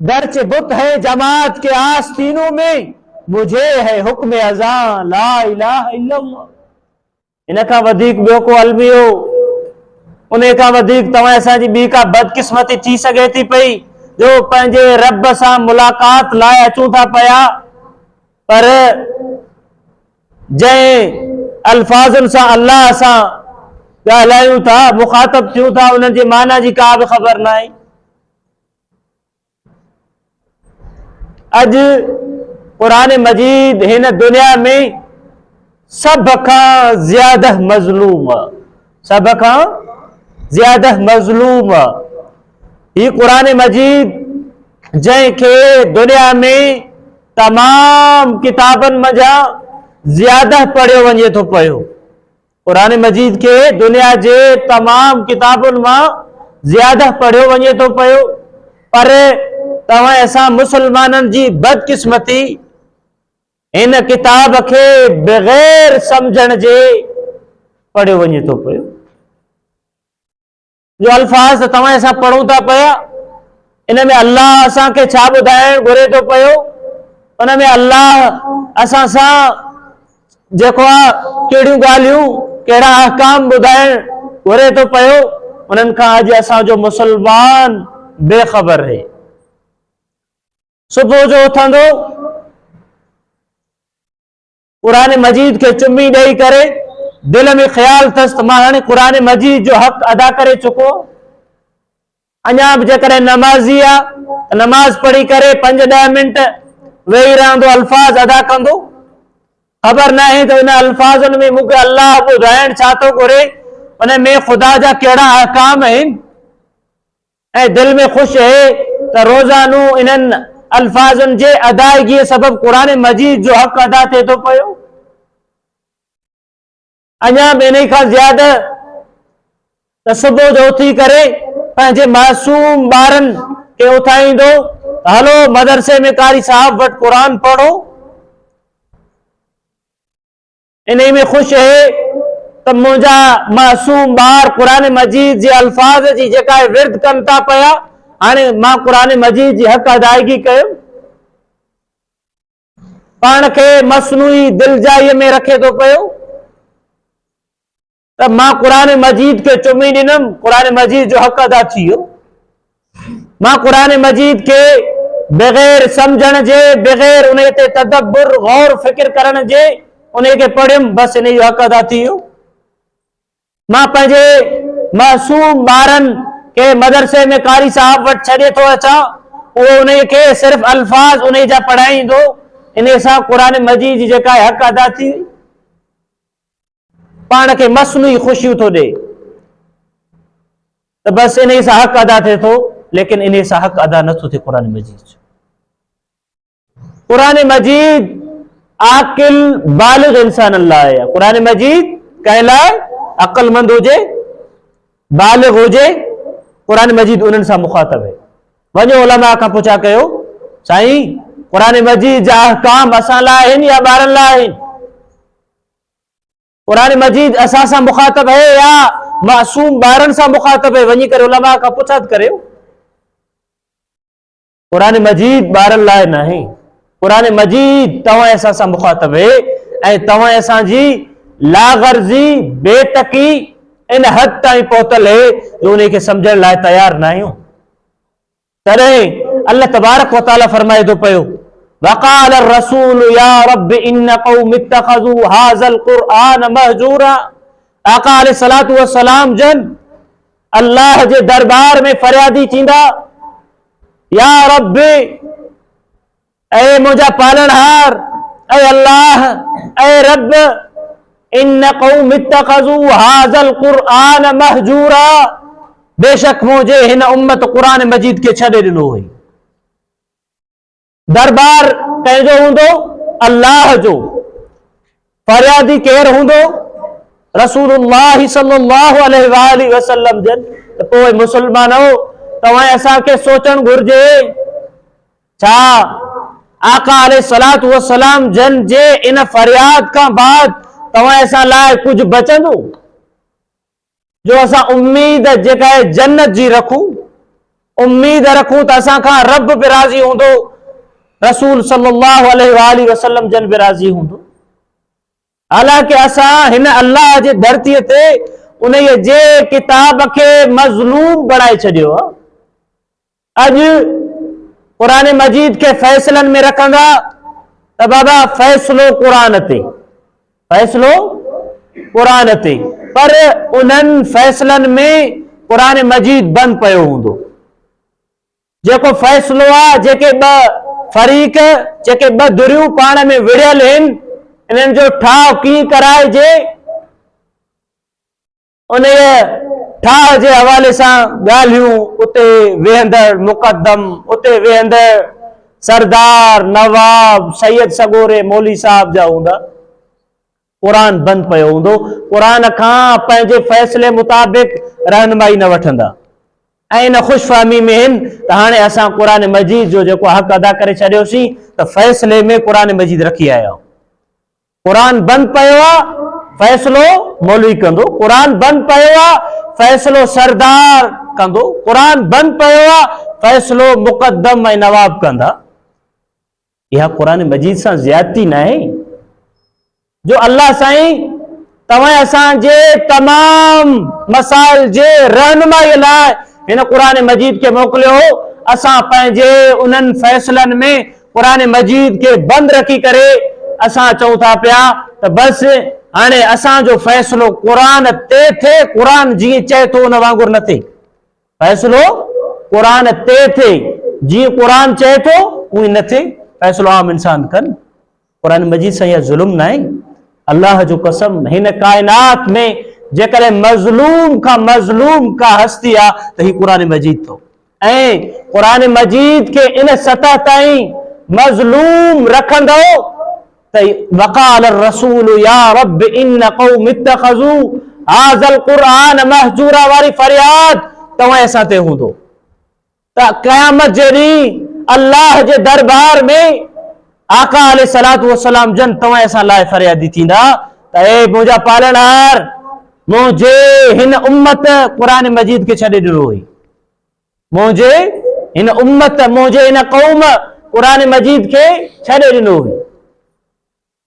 दर्च बुत है जमात के आस्तीनों में, मुझे है हुक्म अज़ां ला इलाहा इल्लल्लाह। इन खां वधीक ॿियो को अलमियो, उन खां वधीक तव्हां असांजी ॿी का बदकिस्मती थी सघे थी पई जो पंहिंजे रब सां मुलाक़ात लाइ अचूं था पिया, पर जंहिं अल्फाज़ुनि सां अल्लाह सां ॻाल्हायूं था, मुखातब थियूं था, उन्हनि जे माना जी का बि ख़बर न आहे। अॼु क़ुरान मजीद हिन दुनिया में सब खां ज़्यादा मज़लूम, सब खां ज़्यादा मज़लूम ही क़ुरान मजीद, जंहिंखे दुनिया में तमाम किताबनि मज़ा ज़्यादा पढ़ियो वञे थो पियो। क़ुरान मजीद के दुनिया जे तमाम किताबुनि मां ज़्यादा पढ़ियो वञे थो पियो, पर तव्हां असां मुसलमाननि जी बदकिस्मती इन किताब के बग़ैर समझण जे पढ़ियो वञे थो पियो। जो अल्फाज तव्हां असां पढ़ूं था पिया, इन में अल्लाह असांखे छा ॿुधाइण घुरे थो पियो, उन में अल्लाह असां सां जेको आहे कहिड़ियूं ॻाल्हियूं, कहिड़ा अहकाम ॿुधाइण घुरे थो पियो, उन्हनि खां अॼु असांजो मुसलमान बेख़बर है। सुबुह जो उथंदो, क़ुरान मजीद के चुमी ॾेई करे दिल में ख्याल अथसि त मां हाणे क़ुरान मजीद जो हक़ अदा करे चुको। अञा बि जेकॾहिं नमाज़ी आहे, नमाज पढ़ी करे 5-10 मिंट वेही रहंदो, अल्फाज अदा कंदो, ख़बर न आहे त उन अल्फाज़नि में मूंखे अल्लाह ॿुधाइण छा थो घुरे, उन में ख़ुदा जा कहिड़ा अहकाम आहिनि, ऐं दिल में ख़ुशि आहे त रोज़ानो इन्हनि अल्फाज़ुनि जे अदायगी सबब क़ुरान मजीद जो हक़ अदा थिए थो पियो। अञा बि इन खां ज़्यादा त सुबुह जो उथी करे पंहिंजे मासूम ॿारनि खे उथाईंदो, हलो मदरसे में कारी साहब वटि क़ुरान पढ़ो। इन में ख़ुशि है त मुंहिंजा मासूम ॿार क़ुरान मजीद जे अल्फाज जी जेका विर्द कनि था पिया, हाणे मां क़ुरान मजीद जी हक़ अदायगी कयो। पाण खे मसनूई दिलजाईअ में रखे थो पियो त मां क़ुरान मजीद के चुमी ॾिनमि, क़ुरान मजीद जो हक़ अदा थी वियो। मां क़ुरान मजीद के बग़ैर समझण जे, बग़ैर उन ते तदब्बुर गौर फिक्र करण जे उन खे पढ़ियुमि, बसि इन जो हक़ अदा थी वियो। मां पंहिंजे मासूम ॿारनि के मदरसे में कारी साहब वटि छॾे थो अचां, उहो उन खे सिर्फ़ अल्फाज उन जा पढ़ाईंदो, इन सां क़ुरान मजीद जी जेका हक़ अदा थी, पाण खे मसनूई ख़ुशियूं थो ॾे त बसि इन सां हक़ अदा थिए थो, लेकिन इन सां हक़ अदा नथो थिए क़ुरान मजीद। क़ुरान मजीद आकिल बालिग इंसान लाइ आहे। क़ुरान मजीद कंहिं लाइ अक़लमंद हुजे, बालिग हुजे, क़ुरान मजीद उन्हनि सां मुखातब है। वञो उलमा खां पुछा कयो, साईं क़ुरान मजीद जा अहकाम असां लाइ आहिनि या ॿारनि लाइ आहिनि? क़ुरान मजीद असां सां मुखातब है या मासूम ॿारनि सां मुखातब है? वञी करे उलमा खां पुछा करियो। क़ुरान मजीद ॿारनि लाइ न आहे, क़ुरान मजीद तव्हां असां सां मुखातब है, ऐं तव्हां असांजी लागर्जी बेतकी इन हद ताईं पहुतल है जो उन खे समझण लाइ तयार न आहियूं। तॾहिं अल्लाह तबारक व तआला फरमाए थो पियो, वक़ाल रसूल या रब इन क़ौम इत्तख़ज़ू हाज़ल क़ुरआन महजूरा। आका अलैहिस्सलातु वस्सलाम जन अल्लाह जे दरबार में फरियादी थींदा, या रब, ऐ मुंहिंजा पालनहार, ऐ अल्लाह, ऐ रब, इन क़ौम इत्तख़ज़ू हाज़ल क़ुरआन महजूरा, बेशक मुझे हिन उम्मत क़ुरान मजीद के छॾे ॾिनो हुई। दरबार कंहिंजो हूंदो? अल्लाह जो। फरियादी केरु हूंदो? रसूलुल्लाह सल्लल्लाहु अलैहि वसल्लम जन। त पोइ मुसलमानो, तव्हां असांखे सोचणु घुर्जे, छा आका अलैहिस्सलातु वस्सलाम जन जे इन फरियाद खां बाद तव्हां असां लाइ कुझु बचंदो जो असां उम्मीद जेका आहे जन्नत जी रखूं? उम्मीद रखूं त असां खां रब बि राज़ी हूंदो, रसूल सल्लल्लाहु अलैहि वसल्लम जन बि राज़ी हूंदो। हालांकि असां हिन अल्लाह जे धरतीअ ते उन जे किताब खे मज़लूम बणाए छॾियो आहे। अॼु क़ुरान मजीद के फैसलन में रखंदा त बाबा फैसलो क़ुरान ते, फैसलो क़ुरान ते, पर उन्हनि फैसलन में क़ुरान मजीद बंद पियो हूंदो। जेको फैसलो आहे, जेके ॿ फरीक, जेके ॿ धुरियूं पाण में विढ़ियल आहिनि, इन्हनि जो ठाह कीअं कराइजे, उन ठाह जे हवाले सां ॻाल्हियूं उते वेहंदड़ मुक़दम, उते वेहंदड़ सरदार, नवाब, सैयद सगोरे, मौली साहब जा हूंदा। क़ुरान बंद पियो हूंदो। क़ुरान खां पंहिंजे फैसले मुताबिक़ रहनुमाई न वठंदा ऐं इन ख़ुशफ़हमी में आहिनि त हाणे असां क़ुरान मजीद जो जेको हक़ अदा करे छॾियोसीं त फैसले में क़ुरान मजीद रखी आया आहियूं। क़ुरान बंद पियो आहे, फैसलो मौलवी कंदो। क़ुरान बंद पियो आहे, फैसलो सरदार कंदो। क़ुरान बंद पियो आहे, फैसलो मुक़दम ऐं नवाब कंदा। इहा क़ुरान मजीद सां ज़्यादती न आहे जो अल्लाह साईं तव्हां असांजे तमाम मसाइल जे रहनुमाई लाइ हिन क़ुरान मजीद के मोकिलियो। असां पंहिंजे उन्हनि फैसलनि में क़ुरान मजीद के बंद रखी करे असां चऊं था पिया त बस हाणे असांजो फैसलो क़ुरान ते थिए, क़ुरान जीअं चए थो उन वांगुरु न थिए। फैसलो क़ुरान ते थिए, जीअं क़ुरान चए थो उहे न थिए। फैसलो आम इंसान कनि। क़ुरान मजीद सां इहा ज़ुल्म न आहे। अल्लाह जो कसम, हिन कायनात में जेकॾहिं मज़लूम का हस्ती आहे त ही क़ुरान मजीद थो। ऐं क़ुरान मजीद के इन सतह ताईं मज़लूम रखंदो त वक़ाल रसूल या रब इन क़ौम इत्तख़ज़ू हाज़ल क़ुरआन महजूरा वारी फरियाद तव्हां असां ते हूंदो त क़यामत जे ॾींहुं अल्लाह जे दरबार में आका अलैहिस्सलातु वस्सलाम जन तव्हां असां लाइ फरियादी थींदा त ए मुंहिंजा पालनहार, मुंहिंजे हिन उम्मत क़ुरान मजीद खे छॾे ॾिनो हुई। मुंहिंजे हिन उम्मत, मुंहिंजे हिन क़ौम क़ुरान मजीद खे छॾे ॾिनो हुई।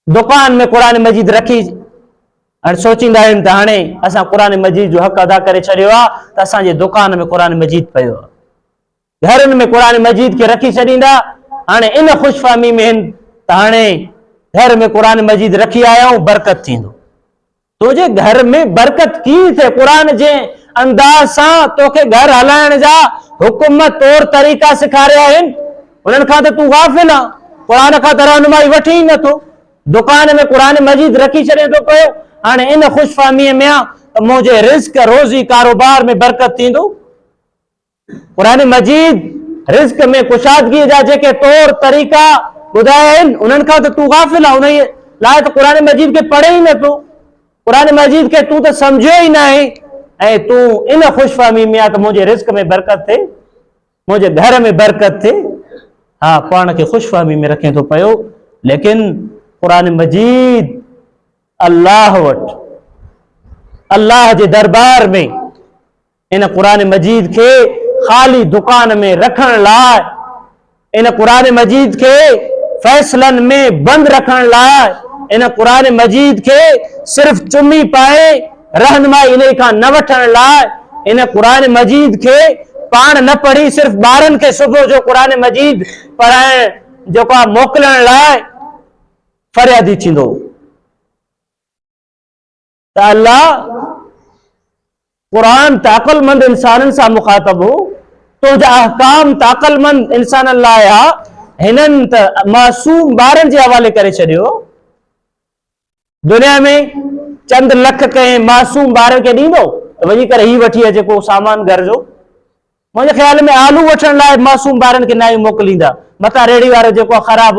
दुकान में क़ुरान मजीद रखी हाणे सोचींदा आहिनि त हाणे असां क़ुरान मजीद जो हक़ अदा करे छॾियो आहे त असांजे दुकान में क़ुरान मजीद पियो आहे। घरनि में क़ुरान मजीद खे रखी छॾींदा। हाणे इन ख़ुशफ़हमी में आहिनि त हाणे घर में क़ुरान मजीद रखी आया आहियूं, बरकत थींदो। तुंहिंजे घर में बरकत कीअं थिए? क़ुरान जे अंदाज़ सां तोखे घर हलाइण जा हुकुम तौर तरीक़ा सेखारिया आहिनि, उन्हनि खां त तूं गाफ़िल आहे। क़ुरान खां त रहनुमाई वठी ई नथो। दुकान में क़ुरान मजीद रखी छॾे थो पियो। हाणे इन ख़ुशफ़हमीअ में आहे त मुंहिंजे रिज़्क, रोज़ी, कारोबार में बरकत थींदो। क़ुरान मजीद रिज़्क में कुशादगी जा जेके तौर तरीक़ा ॿुधाया आहिनि उन्हनि खां त तूं गाफ़िल आहे। उन लाइ त क़ुरान मजीद खे पढ़े ई नथो। क़ुरान मजीद खे तूं त सम्झियो ई न आहे ऐं तूं इन ख़ुशफ़हमी में आहे त मुंहिंजे रिज़्क में बरकत थिए, मुंहिंजे घर में बरकत थिए। हा, पाण खे ख़ुशफ़हमी में रखे थो पियो, लेकिन क़ुरान मजीद अल्लाह वटि, अल्लाह जे दरबार में इन क़ुरान मजीद खे ख़ाली दुकान में रखण लाइ, इन क़ुरान मजीद खे फैसलन में बंद रखण लाइ, इन क़ुरान मजीद के सिर्फ चुमी पाए रहनुमाई इन खां न वठण लाइ, इन क़ुरान मजीद के पाण न पढ़ी सिर्फ ॿारनि खे सुबुह जो क़ुरान मजीद पढ़ाइण जेको मोकिलण लाइ फरियादी थींदो त अल्लाह क़ुरान त अक़लमंद इंसाननि सां मुखातब हो। तुंहिंजा अहकाम त अक़लमंद इंसाननि लाइ आहे, हिननि त मासूम ॿारनि जे हवाले करे छॾियो। दुनिया में चंद लख कंहिं मासूम ॿार खे ॾींदो त वञी करे ही वठी अचे को सामान घर जो। मुंहिंजे ख़्याल में आलू वठण लाइ मासूम ॿारनि खे न मोकिलींदा, मथां रेड़ी वारो जेको ख़राब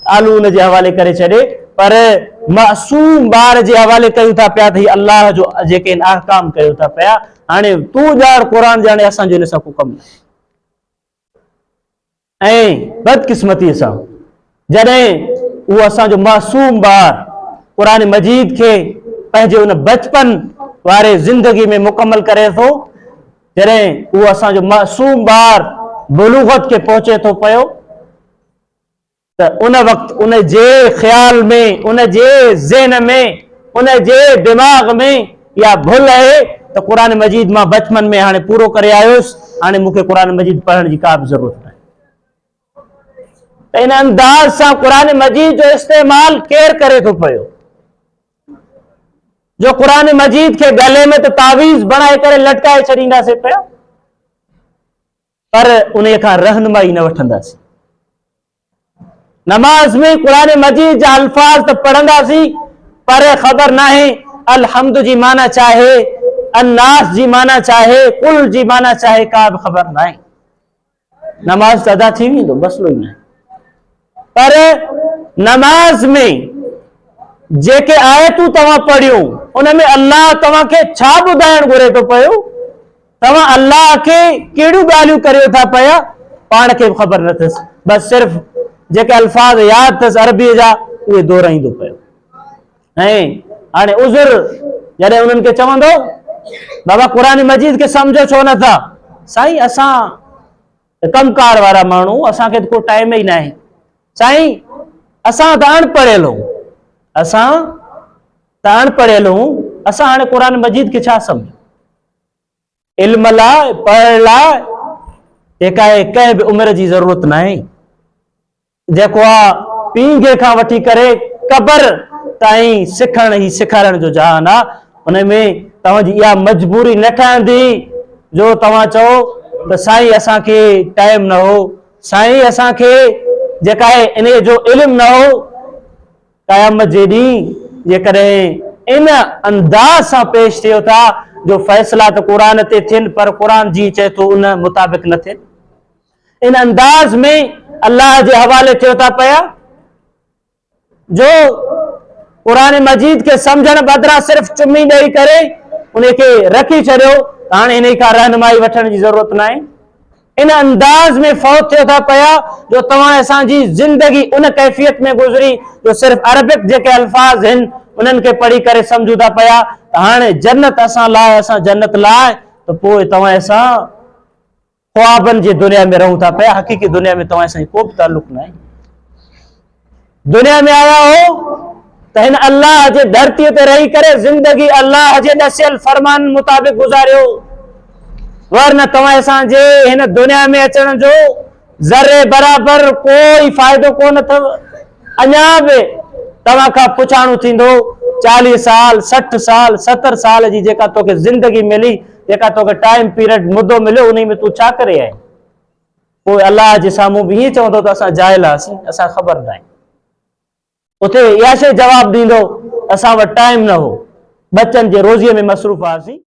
आलू उन जे हवाले करे छॾे, पर मासूम ॿार जे हवाले कयूं था पिया त ही अल्लाह जो जेके अहकाम कयूं था पिया। हाणे तूं ॼाण क़ुरान ॼाणे, असांजो इन सां को कमु न। ऐं बदकिस्मतीअ सां जॾहिं उहो असांजो मासूम ॿार क़ुरान मजीद खे पंहिंजे उन बचपन वारे ज़िंदगी में मुकमल करे थो, जॾहिं उहो असांजो मासूम ॿार बुलूगत के पहुंचे थो पयो त उन वक्त उन जे ख्याल में, उन जे ज़हन में, उन जे दिमाग में या भुल है तो कुरान मजीद मां बचपन में हाणे पूरो करे आयुसि, हाणे मूंखे कुरान मजीद पढ़ण जी का बि ज़रूरत नाहे। त इन अंदाज़ सां कुरान मजीद जो इस्तेमाल केरु करे थो पियो, जो कुरान मजीद के गले में तो तावीज़ बनाए करे लटकाए छॾींदासीं पिया, पर उन खां रहनुमाई न वठंदासीं। नमाज में कुरान मजीद जा अल्फाज तो पढ़ंदासीं, पर ख़बर नाहे अलहम्द जी माना चाहे, अन्नास जी माना चाहे, कुल जी माना चाहे, का बि ख़बर नाहे। नमाज तो अदा थी वेंदो, मसलो ई नाहे, पर नमाज में जेके आयतूं तव्हां पढ़ियूं उनमें अल्लाह तव्हांखे छा ॿुधाइण घुरे थो पियो, तव्हां अल्लाह खे कहिड़ियूं ॻाल्हियूं करियो था पिया, पाण खे बि ख़बर न अथसि। बसि सिर्फ़ जेके अल्फाज यादि अथसि अरबीअ जा उहे दोहराईंदो पियो। ऐं हाणे उज़ुर जॾहिं उन्हनि खे चवंदो बाबा कुरान मजीद खे सम्झो छो नथा, साईं असां कमकार वारा माण्हू, असांखे को टाइम ई नाहे, साईं असां त अनपढ़ियल हूं, असां त अनपढ़ियल हूं, असां हाणे कुरान मजीद खे छा सम्झूं। इल्म लाइ पढ़ण लाइ जेका आहे कंहिं बि उमिरि जी ज़रूरत नाहे। जेको आहे पींघे खां वठी करे क़बर ताईं सिखण ई सेखारण जो जहान आहे, उन में तव्हांजी इहा मजबूरी न ठहंदी जो तव्हां चओ त साईं असांखे टाइम न हो, साईं असांखे जेका आहे इन जो इल्म न हो। क़यामत जे ॾींहुं जेकॾहिं इन अंदाज़ सां पेश थियो था जो फ़ैसिला त क़ुरान ते थियनि पर क़ुरान जी चए थो उन मुताबिक़ न थियनि, इन अंदाज़ में अल्लाह जे हवाले थियो था पिया जो क़ुरान मजीद के समझण बदिरां सिर्फ़ चुमी ॾेई करे उनखे रखी छॾियो, हाणे इन खां रहनुमाई वठण जी ज़रूरत नाहे। इन अंदाज में फौत थियो था पिया जो तव्हां असांजी ज़िंदगी उन कैफ़ियत में गुज़री जो सिर्फ़ अरबिक जेके अल्फाज आहिनि उन्हनि खे पढ़ी करे सम्झूं था पिया त हाणे जन्नत असां लाइ, असां जन्नत लाइ, त पोइ तव्हां असां ख्वाबनि जी दुनिया में रहूं था पिया, हक़ीक़ी दुनिया में तव्हां असांजी को बि ताल्लुक़ नाहे। दुनिया में आया हो त हिन अल्लाह जे धरतीअ ते रही करे ज़िंदगी अल्लाह जे ॾसियल फरमान मुताबिक़ गुज़ारियो, वरना तव्हां असांजे हिन दुनिया में अचण जो ज़र्रे बराबर कोई फ़ाइदो कोन अथव। अञा बि तव्हां खां पुछाणो थींदो 40 साल 60 साल 70 साल जी जेका तोखे ज़िंदगी मिली, जेका तोखे टाइम पीरियड मुदो मिलियो, उन में तूं छा करे आहीं। पोइ अल्लाह जे साम्हूं बि हीअं चवंदो त असां जाहिल हुआसीं, असां ख़बर न आहे। उते इहा शइ जवाबु ॾींदो असां वटि टाइम न हो, बच्चनि जे रोज़ीअ में मसरूफ़ हुआसीं।